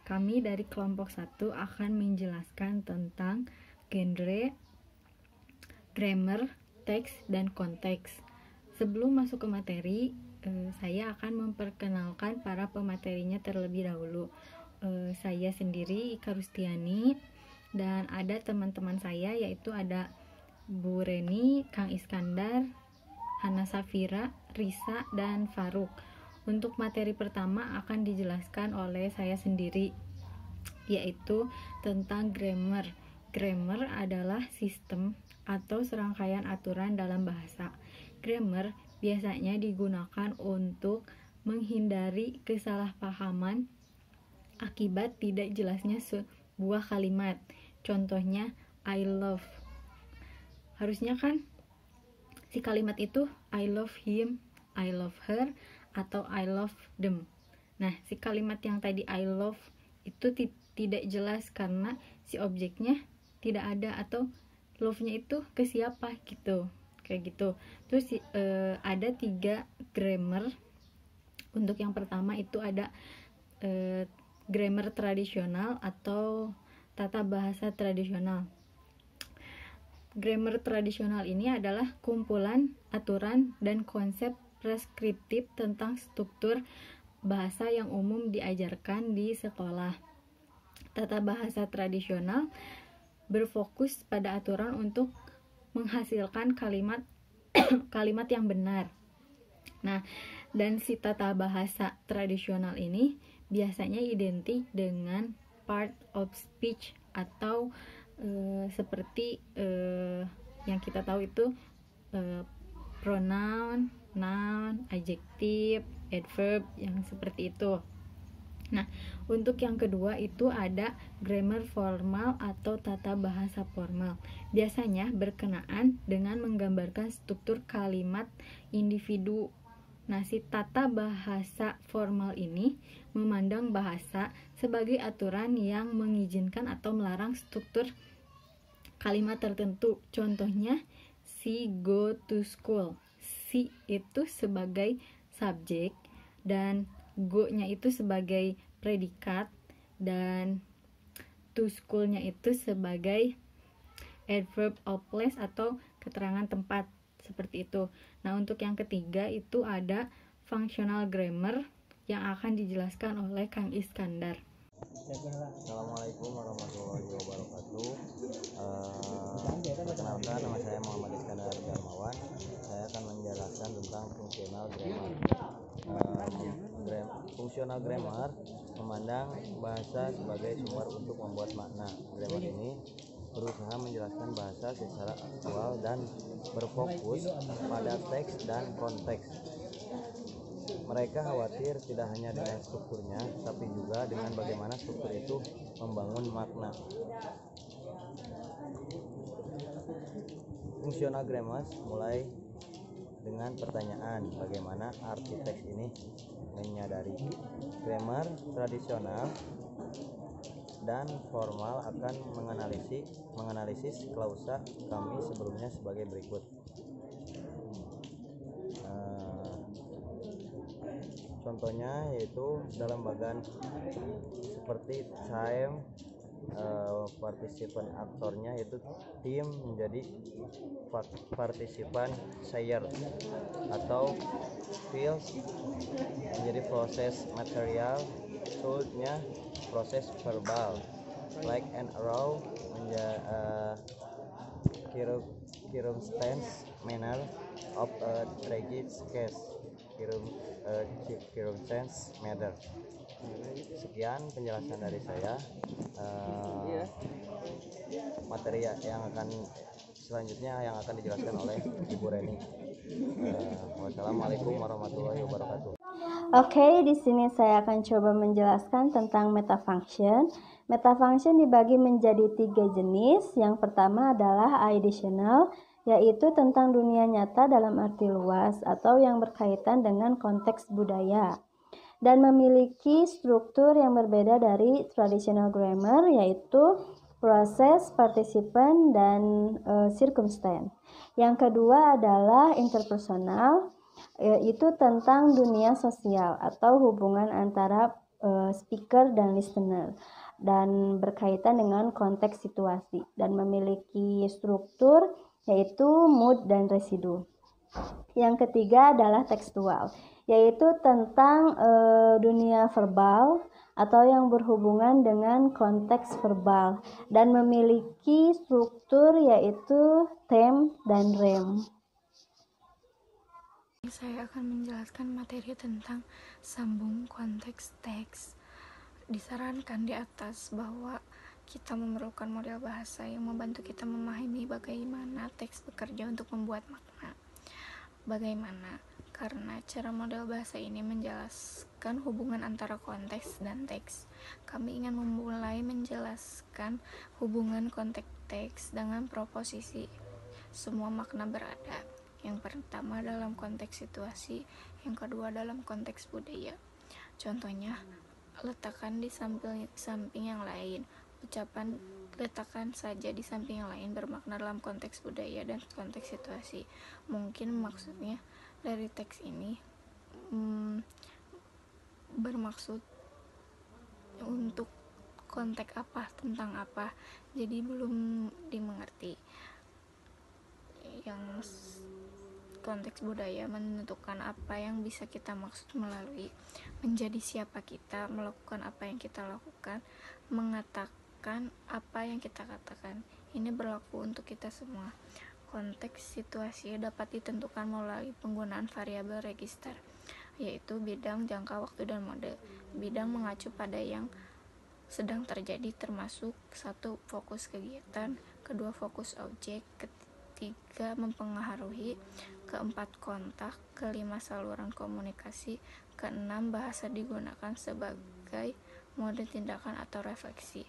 Kami dari kelompok 1 akan menjelaskan tentang genre, grammar, teks, dan konteks. Sebelum masuk ke materi, saya akan memperkenalkan para pematerinya terlebih dahulu. Saya sendiri Ika Rustiani, dan ada teman-teman saya, yaitu ada Bu Reni, Kang Iskandar, Hana Safira, Risa, dan Faruk. Untuk materi pertama akan dijelaskan oleh saya sendiri, yaitu tentang grammar. Grammar adalah sistem atau serangkaian aturan dalam bahasa. Grammar biasanya digunakan untuk menghindari kesalahpahaman akibat tidak jelasnya sebuah kalimat. Contohnya, I love. Harusnya kan si kalimat itu I love him, I love her, atau I love them. Nah, si kalimat yang tadi I love itu tidak jelas karena si objeknya tidak ada, atau love-nya itu ke siapa gitu. Kayak gitu. Terus ada 3 grammar. Untuk yang pertama itu ada grammar tradisional atau tata bahasa tradisional. Grammar tradisional ini adalah kumpulan aturan dan konsep preskriptif tentang struktur bahasa yang umum diajarkan di sekolah. Tata bahasa tradisional berfokus pada aturan untuk menghasilkan kalimat kalimat yang benar. Nah, dan si tata bahasa tradisional ini biasanya identik dengan part of speech atau seperti yang kita tahu itu pronoun, noun, adjective, adverb, yang seperti itu. Nah, untuk yang kedua itu ada grammar formal atau tata bahasa formal. Biasanya berkenaan dengan menggambarkan struktur kalimat individu. Nah, si tata bahasa formal ini memandang bahasa sebagai aturan yang mengizinkan atau melarang struktur kalimat tertentu. Contohnya, si go to school. Si itu sebagai subjek dan go-nya itu sebagai predikat, dan to school-nya itu sebagai adverb of place atau keterangan tempat, seperti itu. Nah, untuk yang ketiga itu ada functional grammar yang akan dijelaskan oleh Kang Iskandar. Assalamualaikum warahmatullahi wabarakatuh. Perkenalkan, nama saya Muhammad Iskandar Darmawan. Saya akan menjelaskan tentang fungsional grammar. Fungsional grammar memandang bahasa sebagai sumber untuk membuat makna. Grammar ini berusaha menjelaskan bahasa secara aktual dan berfokus pada teks dan konteks. Mereka khawatir tidak hanya dengan strukturnya, tapi juga dengan bagaimana struktur itu membangun makna. Fungsional grammar mulai dengan pertanyaan, bagaimana arti teks ini menyadari. Grammar tradisional dan formal akan menganalisis klausa kami sebelumnya sebagai berikut. Contohnya yaitu dalam bagian seperti time, partisipan aktornya yaitu tim menjadi partisipan sayer, atau feels menjadi proses material, told-nya proses verbal, like and arrow circumstance manner of a tragic case, circumstance matter. Sekian penjelasan dari saya. Materi yang akan selanjutnya yang akan dijelaskan oleh Ibu Reni. Wassalamualaikum warahmatullahi wabarakatuh. Oke, di sini saya akan coba menjelaskan tentang metafunction. Metafunction dibagi menjadi 3 jenis. Yang pertama adalah additional, yaitu tentang dunia nyata dalam arti luas atau yang berkaitan dengan konteks budaya, dan memiliki struktur yang berbeda dari traditional grammar, yaitu proses, participan, dan circumstance. Yang kedua adalah interpersonal, yaitu tentang dunia sosial atau hubungan antara speaker dan listener, dan berkaitan dengan konteks situasi, dan memiliki struktur yaitu mood dan residu. Yang ketiga adalah tekstual, yaitu tentang dunia verbal atau yang berhubungan dengan konteks verbal, dan memiliki struktur yaitu theme dan rem. Saya akan menjelaskan materi tentang sambung konteks teks. Disarankan di atas bahwa kita memerlukan model bahasa yang membantu kita memahami bagaimana teks bekerja untuk membuat makna. Bagaimana? Karena cara model bahasa ini menjelaskan hubungan antara konteks dan teks. Kami ingin memulai menjelaskan hubungan konteks teks dengan proposisi semua makna berada. Yang pertama dalam konteks situasi, yang kedua dalam konteks budaya. Contohnya, letakkan di samping yang lain. Ucapan letakkan saja di samping yang lain bermakna dalam konteks budaya dan konteks situasi. Mungkin maksudnya dari teks ini bermaksud untuk konteks apa, tentang apa, jadi belum dimengerti. Yang konteks budaya menentukan apa yang bisa kita maksud melalui menjadi siapa kita, melakukan apa yang kita lakukan, mengatakan apa yang kita katakan. Ini berlaku untuk kita semua. Konteks situasi dapat ditentukan melalui penggunaan variabel register, yaitu bidang, jangka waktu, dan mode. Bidang mengacu pada yang sedang terjadi, termasuk 1. Fokus kegiatan, 2. Fokus objek, 3. Mempengaruhi, 4. Kontak, 5. Saluran komunikasi, 6. Bahasa digunakan sebagai mode tindakan atau refleksi.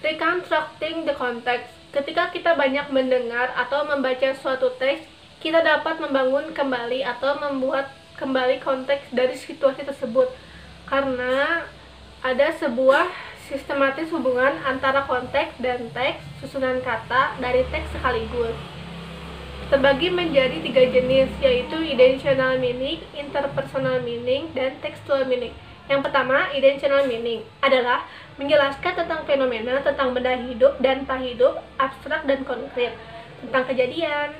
Reconstructing the context. Ketika kita banyak mendengar atau membaca suatu teks, kita dapat membangun kembali atau membuat kembali konteks dari situasi tersebut, karena ada sebuah sistematis hubungan antara konteks dan teks, susunan kata dari teks sekaligus. Terbagi menjadi 3 jenis, yaitu intentional meaning, interpersonal meaning, dan textual meaning. Yang pertama, intentional meaning adalah menjelaskan tentang fenomena, tentang benda hidup dan tak hidup, abstrak dan konkret, tentang kejadian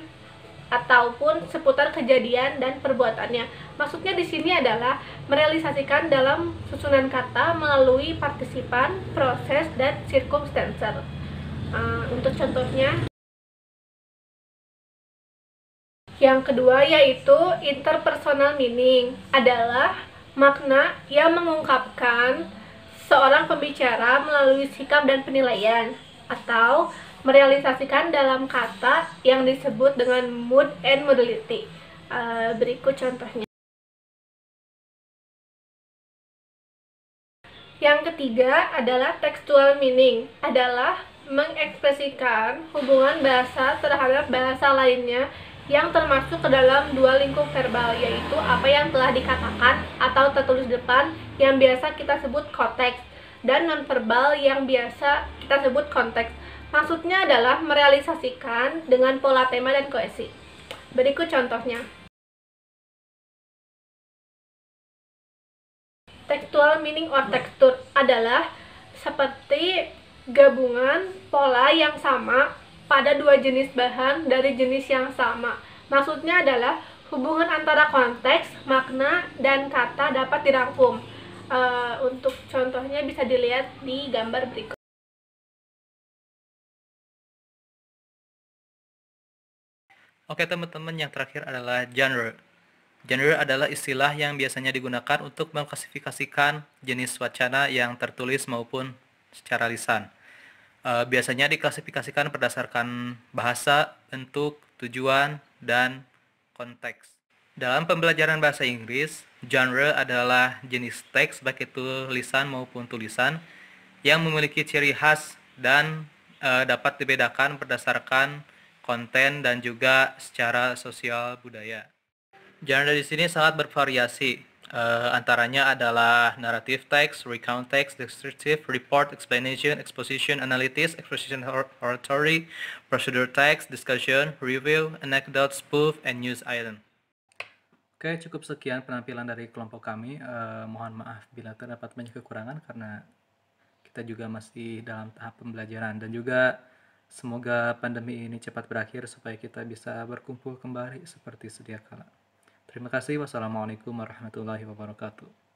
ataupun seputar kejadian dan perbuatannya. Maksudnya di sini adalah merealisasikan dalam susunan kata melalui partisipan, proses, dan circumstances. Untuk contohnya, yang kedua yaitu interpersonal meaning adalah makna yang mengungkapkan seorang pembicara melalui sikap dan penilaian, atau merealisasikan dalam kata yang disebut dengan mood and modality. Berikut contohnya. Yang ketiga adalah textual meaning, adalah mengekspresikan hubungan bahasa terhadap bahasa lainnya yang termasuk ke dalam 2 lingkup verbal, yaitu apa yang telah dikatakan atau tertulis depan yang biasa kita sebut konteks, dan nonverbal yang biasa kita sebut konteks. Maksudnya adalah merealisasikan dengan pola tema dan koesi. Berikut contohnya. Textual meaning or texture adalah seperti gabungan pola yang sama pada 2 jenis bahan dari jenis yang sama. Maksudnya adalah hubungan antara konteks, makna, dan kata dapat dirangkum. Untuk contohnya bisa dilihat di gambar berikut. Oke teman-teman, yang terakhir adalah genre. Genre adalah istilah yang biasanya digunakan untuk mengklasifikasikan jenis wacana yang tertulis maupun secara lisan. Biasanya diklasifikasikan berdasarkan bahasa, bentuk, tujuan, dan konteks. Dalam pembelajaran bahasa Inggris, genre adalah jenis teks baik itu lisan maupun tulisan yang memiliki ciri khas dan dapat dibedakan berdasarkan konten dan juga secara sosial budaya. Genre di sini sangat bervariasi. Antaranya adalah narrative text, recount text, descriptive, report, explanation, exposition, analysis, exposition oratory, procedure text, discussion, review, anecdote, spoof, and news item. Oke, cukup sekian penampilan dari kelompok kami. Mohon maaf bila terdapat banyak kekurangan karena kita juga masih dalam tahap pembelajaran, dan juga semoga pandemi ini cepat berakhir supaya kita bisa berkumpul kembali seperti sedia kala. Terima kasih. Wassalamualaikum warahmatullahi wabarakatuh.